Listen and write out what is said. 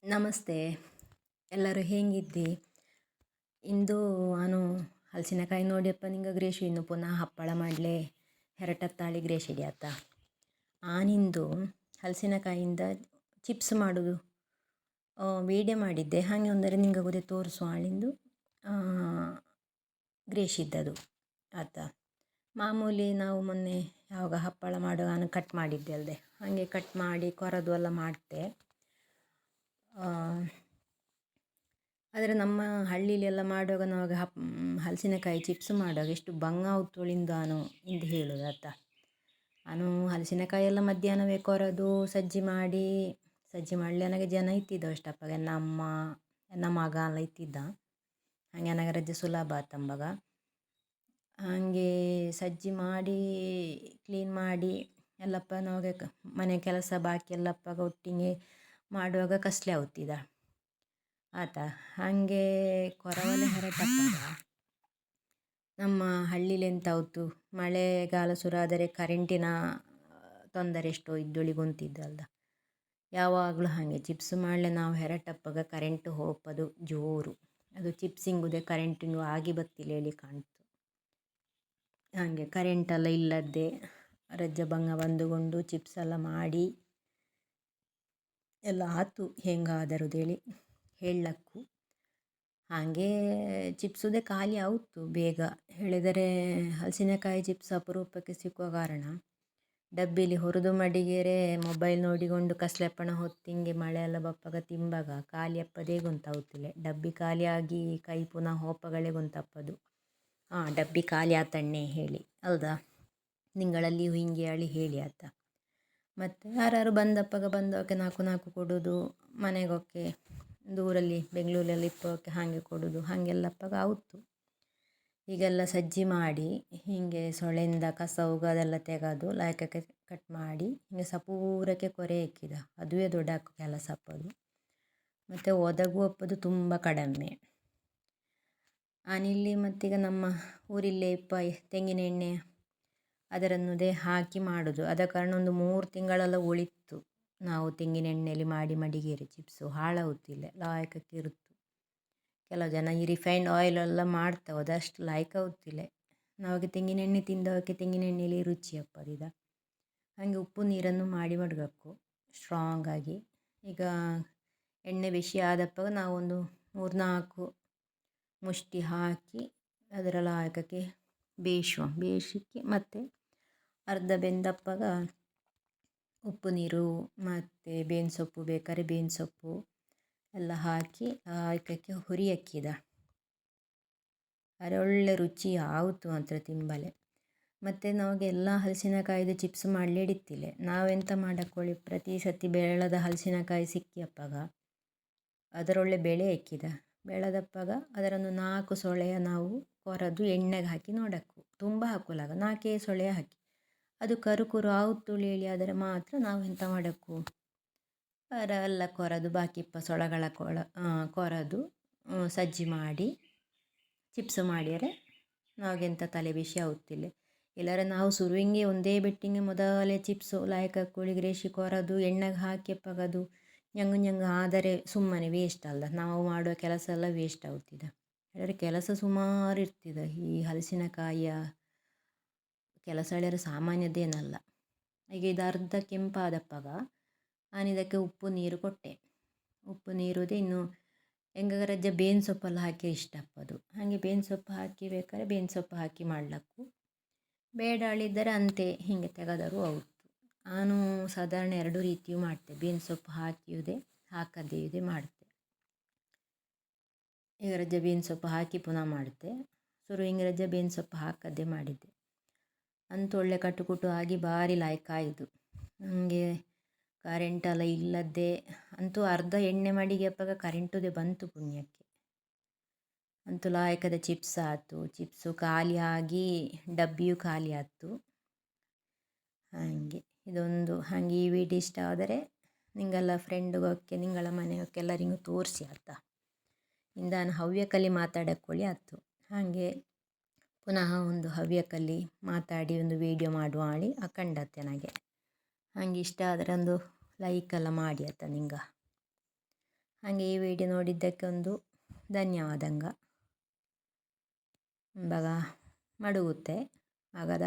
ನಮಸ್ತೆ. ಎಲ್ಲರೂ ಹೇಗಿದ್ದಿ? ಇಂದು ನಾನು ಹಲಸಿನಕಾಯಿ ನೋಡಿಯಪ್ಪ ನಿಂಗೆ ಗ್ರೇಶು ಇನ್ನು ಪುನಃ ಹಪ್ಪಳ ಮಾಡಲೇ ಹೆರಟತ್ತಾಳಿ ಗ್ರೇಶಿಡಿ ಆತ. ಆನಿಂದು ಹಲಸಿನಕಾಯಿಂದ ಚಿಪ್ಸ್ ಮಾಡೋದು ವೀಡಿಯೋ ಮಾಡಿದ್ದೆ. ಹಾಗೆ ಒಂದರೆ ನಿಂಗೆ ಗೊತ್ತೇ ತೋರಿಸುವ ಆಳಿಂದು ಗ್ರೇಶಿದ್ದದು ಆತ. ಮಾಮೂಲಿ ನಾವು ಮೊನ್ನೆ ಯಾವಾಗ ಹಪ್ಪಳ ಮಾಡುವಾಗ ನಾನು ಕಟ್ ಮಾಡಿದ್ದೆ ಅಲ್ಲದೆ, ಹಾಗೆ ಕಟ್ ಮಾಡಿ ಕೊರದು ಎಲ್ಲ ಮಾಡ್ತೆ. ಆದರೆ ನಮ್ಮ ಹಳ್ಳಿಲೆಲ್ಲ ಮಾಡುವಾಗ ನಾವು ಹಲಸಿನಕಾಯಿ ಚಿಪ್ಸ್ ಮಾಡುವಾಗ ಎಷ್ಟು ಬಂಗ ಉತ್ತುಳಿಂದಾನು ಎಂದು ಹೇಳೋದು ಆತ. ನಾನು ಹಲಸಿನಕಾಯಿ ಎಲ್ಲ ಮಧ್ಯಾಹ್ನವೇ ಕೊರೆದು ಸಜ್ಜಿ ಮಾಡಲಿ ನನಗೆ ಜನ ಇತ್ತಿದ್ದ ಅಷ್ಟಪ್ಪಾಗ ನನ್ನ ಅಮ್ಮ ನನ್ನ ಮಗ ಎಲ್ಲ ಇತ್ತಿದ್ದ. ಹಾಗೆ ನನಗೆ ರಜೆ ಸುಲಭ ಆತಂಬಾಗ ಹಾಗೆ ಸಜ್ಜಿ ಮಾಡಿ ಕ್ಲೀನ್ ಮಾಡಿ ಎಲ್ಲಪ್ಪ ನಮಗೆ ಮನೆ ಕೆಲಸ ಬಾಕಿ ಎಲ್ಲಪ್ಪಾಗ ಒಟ್ಟಿಗೆ ಮಾಡುವಾಗ ಕಸ್ಲೆ ಆಗುತ್ತಿದ್ದ ಆತ. ಹಾಗೆ ಕೊರವಲೆ ಹೆರಟಪ್ಪಾಗ ನಮ್ಮ ಹಳ್ಳಿಲಿ ಎಂತ ಆಯ್ತು, ಮಳೆಗಾಲ ಶುರು ಆದರೆ ಕರೆಂಟಿನ ತೊಂದರೆ ಎಷ್ಟೋ ಇದ್ದೊಳಿಗುಂತಿದ್ದಲ್ದ. ಯಾವಾಗಲೂ ಹಾಗೆ ಚಿಪ್ಸ್ ಮಾಡಲೆ ನಾವು ಹೆರಟಪ್ಪಾಗ ಕರೆಂಟು ಹೋಪದು ಜೋರು. ಅದು ಚಿಪ್ಸಿಂಗುದೇ ಕರೆಂಟಿಂಗು ಆಗಿ ಬತ್ತಿಲ್ಲ ಹೇಳಿ ಕಾಣ್ತು. ಹಾಗೆ ಕರೆಂಟೆಲ್ಲ ಇಲ್ಲದ್ದೇ ರಜ್ಜ ಭಂಗ ಬಂದುಕೊಂಡು ಚಿಪ್ಸ್ ಎಲ್ಲ ಮಾಡಿ ಎಲ್ಲ ಆತು ಹೆಂಗಾದರುದೇಳಿ ಹೇಳಕ್ಕೂ. ಹಾಗೆ ಚಿಪ್ಸುದೇ ಖಾಲಿ ಆಯಿತು ಬೇಗ. ಹೇಳಿದರೆ ಹಲಸಿನಕಾಯಿ ಚಿಪ್ಸ್ ಅಪರೂಪಕ್ಕೆ ಸಿಕ್ಕುವ ಕಾರಣ ಡಬ್ಬಿಲಿ ಹುರಿದು ಮಡಿಗೆರೆ ಮೊಬೈಲ್ ನೋಡಿಕೊಂಡು ಕಸ್ಲೆಪ್ಪಣ ಹೊತ್ತಿಂಗೆ ಮಳೆ ಎಲ್ಲ ಬಪ್ಪಾಗ ತಿಂಬಾಗ ಖಾಲಿ ಅಪ್ಪದೇ ಗೊತ್ತಾಗುತ್ತಿಲ್ಲ. ಡಬ್ಬಿ ಖಾಲಿಯಾಗಿ ಕೈ ಪುನಃ ಹೋಪಗಳೇ ಗೊತ್ತಪ್ಪದು. ಡಬ್ಬಿ ಖಾಲಿ ಆತಣ್ಣೆ ಹೇಳಿ ಅಲ್ದಾ. ನಿಂಗಳಲ್ಲಿಯೂ ಹಿಂಗೆ ಹೇಳಿ ಹೇಳಿ ಆತ. ಮತ್ತು ಯಾರು ಬಂದವಕ್ಕೆ ನಾಲ್ಕು ಕೊಡೋದು, ಮನೆಗೊಕ್ಕೆ ದೂರಲ್ಲಿ ಬೆಂಗಳೂರಲ್ಲಿ ಇಪ್ಪೋಕ್ಕೆ ಹಾಗೆ ಕೊಡೋದು, ಹಾಗೆಲ್ಲಪ್ಪಾಗ ಆಯಿತು. ಹೀಗೆಲ್ಲ ಸಜ್ಜಿ ಮಾಡಿ ಹೀಗೆ ಸೊಳೆಯಿಂದ ಕಸ ಅದೆಲ್ಲ ತೆಗೆದು ಲಾಯಕಕ್ಕೆ ಕಟ್ ಮಾಡಿ ಹೀಗೆ ಸಪೂರಕ್ಕೆ ಕೊರೆ ಇಕ್ಕಿದ. ಅದುವೇ ದೊಡ್ಡ ಕೆಲಸ ಅಪ್ಪದು. ಮತ್ತು ಒದಗುವಪ್ಪದು ತುಂಬ ಕಡಿಮೆ. ನಾನಿಲ್ಲಿ ಮತ್ತೀಗ ನಮ್ಮ ಊರಿಲ್ಲೇ ತೆಂಗಿನ ಎಣ್ಣೆ ಅದರನ್ನುದೇ ಹಾಕಿ ಮಾಡೋದು. ಆದ ಕಾರಣ ಒಂದು 3 ತಿಂಗಳೆಲ್ಲ ಉಳಿತು. ನಾವು ತೆಂಗಿನ ಎಣ್ಣೆಯಲ್ಲಿ ಮಾಡಿ ಮಡಿಗೇರಿ ಚಿಪ್ಸು ಹಾಳಾಗುತ್ತಿಲ್ಲ, ಲಾಯಕಕ್ಕೆ ಇರುತ್ತು. ಕೆಲವು ಜನ ಈ ರಿಫೈನ್ಡ್ ಆಯಿಲೆಲ್ಲ ಮಾಡ್ತಾವೆ, ಅದಷ್ಟು ಲಾಯಕ ಆಗುತ್ತಿಲ್ಲ. ನಾವಾಗ ತೆಂಗಿನ ಎಣ್ಣೆ ತಿಂದವಕ್ಕೆ ತೆಂಗಿನ ಎಣ್ಣೆಯಲ್ಲಿ ರುಚಿ ಅಪ್ಪದಿದ. ಹಾಗೆ ಉಪ್ಪು ನೀರನ್ನು ಮಾಡಿ ಮಡಗಬೇಕು ಸ್ಟ್ರಾಂಗಾಗಿ. ಈಗ ಎಣ್ಣೆ ಬಿಸಿ ಆದಪ್ಪಾಗ ನಾವೊಂದು 3-4 ಮುಷ್ಟಿ ಹಾಕಿ ಅದರ ಲಾಯಕಕ್ಕೆ ಬೇಯಿಸಿಕ್ಕೆ ಮತ್ತು ಅರ್ಧ ಬೆಂದಪ್ಪಾಗ ಉಪ್ಪು ನೀರು ಮತ್ತು ಬೇವಿನ ಸೊಪ್ಪು ಬೇಕಾದ್ರೆ ಬೇವಿನ ಸೊಪ್ಪು ಎಲ್ಲ ಹಾಕಿ ಲಾಯಕಕ್ಕೆ ಹುರಿ ಹಾಕಿದ. ಅರೆ ಒಳ್ಳೆ ರುಚಿ ಆಯಿತು ಮಾತ್ರ ತಿಂಬಲೆ. ಮತ್ತು ನಮಗೆ ಎಲ್ಲ ಹಲಸಿನಕಾಯಿದು ಚಿಪ್ಸ್ ಮಾಡಲಿ ಹಿಡಿತಿಲ್ಲ. ನಾವೆಂತ ಮಾಡಕ್ಕೊಳ್ಳಿ, ಪ್ರತಿ ಸತಿ ಬೆಳೆದ ಹಲಸಿನಕಾಯಿ ಸಿಕ್ಕಿಯಪ್ಪಾಗ ಅದರೊಳ್ಳೆ ಬೆಳೆ ಹಾಕಿದ. ಬೆಳೆದಪ್ಪಾಗ ಅದರನ್ನು 4 ಸೊಳೆಯ ನಾವು ಕೊರೆದು ಎಣ್ಣೆಗೆ ಹಾಕಿ ನೋಡಕ್ಕು. ತುಂಬ ಹಾಕಲಾಗ 4 ಸೊಳೆಯ ಹಾಕಿ ಅದು ಕರುಕುರು ಆವುತ್ತುಳಿ ಹೇಳಿ ಆದರೆ ಮಾತ್ರ ನಾವು ಎಂತ ಮಾಡಕ್ಕು, ಎಲ್ಲ ಕೊರೆದು ಬಾಕಿ ಸೊಳಗಳ ಕೊರೆದು ಸಜ್ಜಿ ಮಾಡಿ ಚಿಪ್ಸ್ ಮಾಡಿದರೆ ನಾವೆಂತ ತಲೆ ಬಿಸಿ ಆಗುತ್ತಿಲ್ಲ. ಇಲ್ಲರೆ ನಾವು ಸುರುವಿಂಗೆ ಒಂದೇ ಬೆಟ್ಟಿಂಗೆ ಮೊದಲೇ ಚಿಪ್ಸು ಲಾಯಕ ಕೋಳಿ ಗ್ರೇಶಿ ಕೊರೆದು ಎಣ್ಣೆಗೆ ಹಾಕಿಯಪ್ಪಾಗ ಅದು ñಂಗು ಆದರೆ ಸುಮ್ಮನೆ ವೇಸ್ಟ್ ಅಲ್ಲ. ನಾವು ಮಾಡುವ ಕೆಲಸ ಎಲ್ಲ ವೇಸ್ಟ್ ಆಗುತ್ತಿದೆ. ಹೇಳಿದರೆ ಕೆಲಸ ಸುಮಾರು ಇರ್ತಿದೆ. ಈ ಹಲಸಿನಕಾಯಿಯ ಕೆಲಸ ಹೇಳಿದರೆ ಸಾಮಾನ್ಯದೇನಲ್ಲ. ಈಗ ಇದು ಅರ್ಧ ಕೆಂಪಾದಪ್ಪಾಗ ನಾನಿದಕ್ಕೆ ಉಪ್ಪು ನೀರು ಕೊಟ್ಟೆ. ಉಪ್ಪು ನೀರುದೇ ಇನ್ನು ಹೆಂಗಾಗ ರಜ್ಜೆ ಬೇವಿನ ಸೊಪ್ಪೆಲ್ಲ ಹಾಕಿ ಇಷ್ಟಪ್ಪದು. ಹಾಗೆ ಬೇವಿನ ಸೊಪ್ಪು ಹಾಕಿ ಬೇಕಾದ್ರೆ ಬೇವಿನ ಸೊಪ್ಪು ಹಾಕಿ ಮಾಡಲಕ್ಕು. ಬೇಡ ಅಳಿದ್ದರೆ ಅಂತೆ ಹೀಗೆ ತೆಗೆದರೂ ಆಯಿತು. ನಾನು ಸಾಧಾರಣ 2 ರೀತಿಯೂ ಮಾಡ್ತೆ. ಬೇವಿನ ಸೊಪ್ಪು ಹಾಕಿಯುವುದೇ ಹಾಕದೇ ಇವುದೇ ಮಾಡ್ತೆ. ಈಗ ರಜ್ಜೆ ಬೇವಿನ ಸೊಪ್ಪು ಹಾಕಿ ಪುನಃ ಮಾಡ್ತೆ. ಹಿಂಗೆ ರಜ್ಜೆ ಬೇವಿನ ಸೊಪ್ಪು ಹಾಕದೇ ಮಾಡಿದ್ದೆ. ಅಂತೂ ಒಳ್ಳೆ ಕಟುಕುಟು ಆಗಿ ಭಾರಿ ಲಾಯಕ ಆಯಿತು. ನನಗೆ ಕರೆಂಟೆಲ್ಲ ಇಲ್ಲದ್ದೇ ಅಂತೂ ಅರ್ಧ ಎಣ್ಣೆ ಮಡಿಗೆ ಅಪ್ಪಾಗ ಕರೆಂಟುದೇ ಬಂತು ಪುಣ್ಯಕ್ಕೆ. ಅಂತೂ ಲಾಯಕದ ಚಿಪ್ಸ್ ಆಯ್ತು. ಚಿಪ್ಸು ಖಾಲಿ ಆಗಿ ಡಬ್ಬಿಯೂ ಖಾಲಿ ಆಯ್ತು. ಹಾಗೆ ಇದೊಂದು ಹಾಗೆ ಈ ವಿಡಿಯೋ ಇಷ್ಟ ಆದರೆ ನಿಂಗೆಲ್ಲ ಫ್ರೆಂಡ್ಗೋಕ್ಕೆ ನಿಂಗಳ ಮನೆಯೋಕ್ಕೆ ಎಲ್ಲರಿಗೂ ತೋರಿಸಿ ಆಯ್ತಾ. ನಾನು ಹವ್ಯಕಲಿ ಮಾತಾಡಕ್ಕೊಳ್ಳಿ ಆಯ್ತು. ಹಾಗೆ ಪುನಃ ಒಂದು ಹವ್ಯಕಲಿ ಮಾತಾಡಿ ಒಂದು ವೀಡಿಯೋ ಮಾಡುವ ಆಳಿ ಹಾಕಂಡತ್ತೆ ನನಗೆ. ಹಾಗೆ ಇಷ್ಟ ಆದರೆ ಒಂದು ಲೈಕ್ ಎಲ್ಲ ಮಾಡಿ ಆಯ್ತಾ ನಿಂಗೆ. ಹಾಗೆ ಈ ವಿಡಿಯೋ ನೋಡಿದ್ದಕ್ಕೆ ಒಂದು ಧನ್ಯವಾದಂಗ. ಇವಾಗ ಮಡಗುತ್ತೆ ಆಗದ.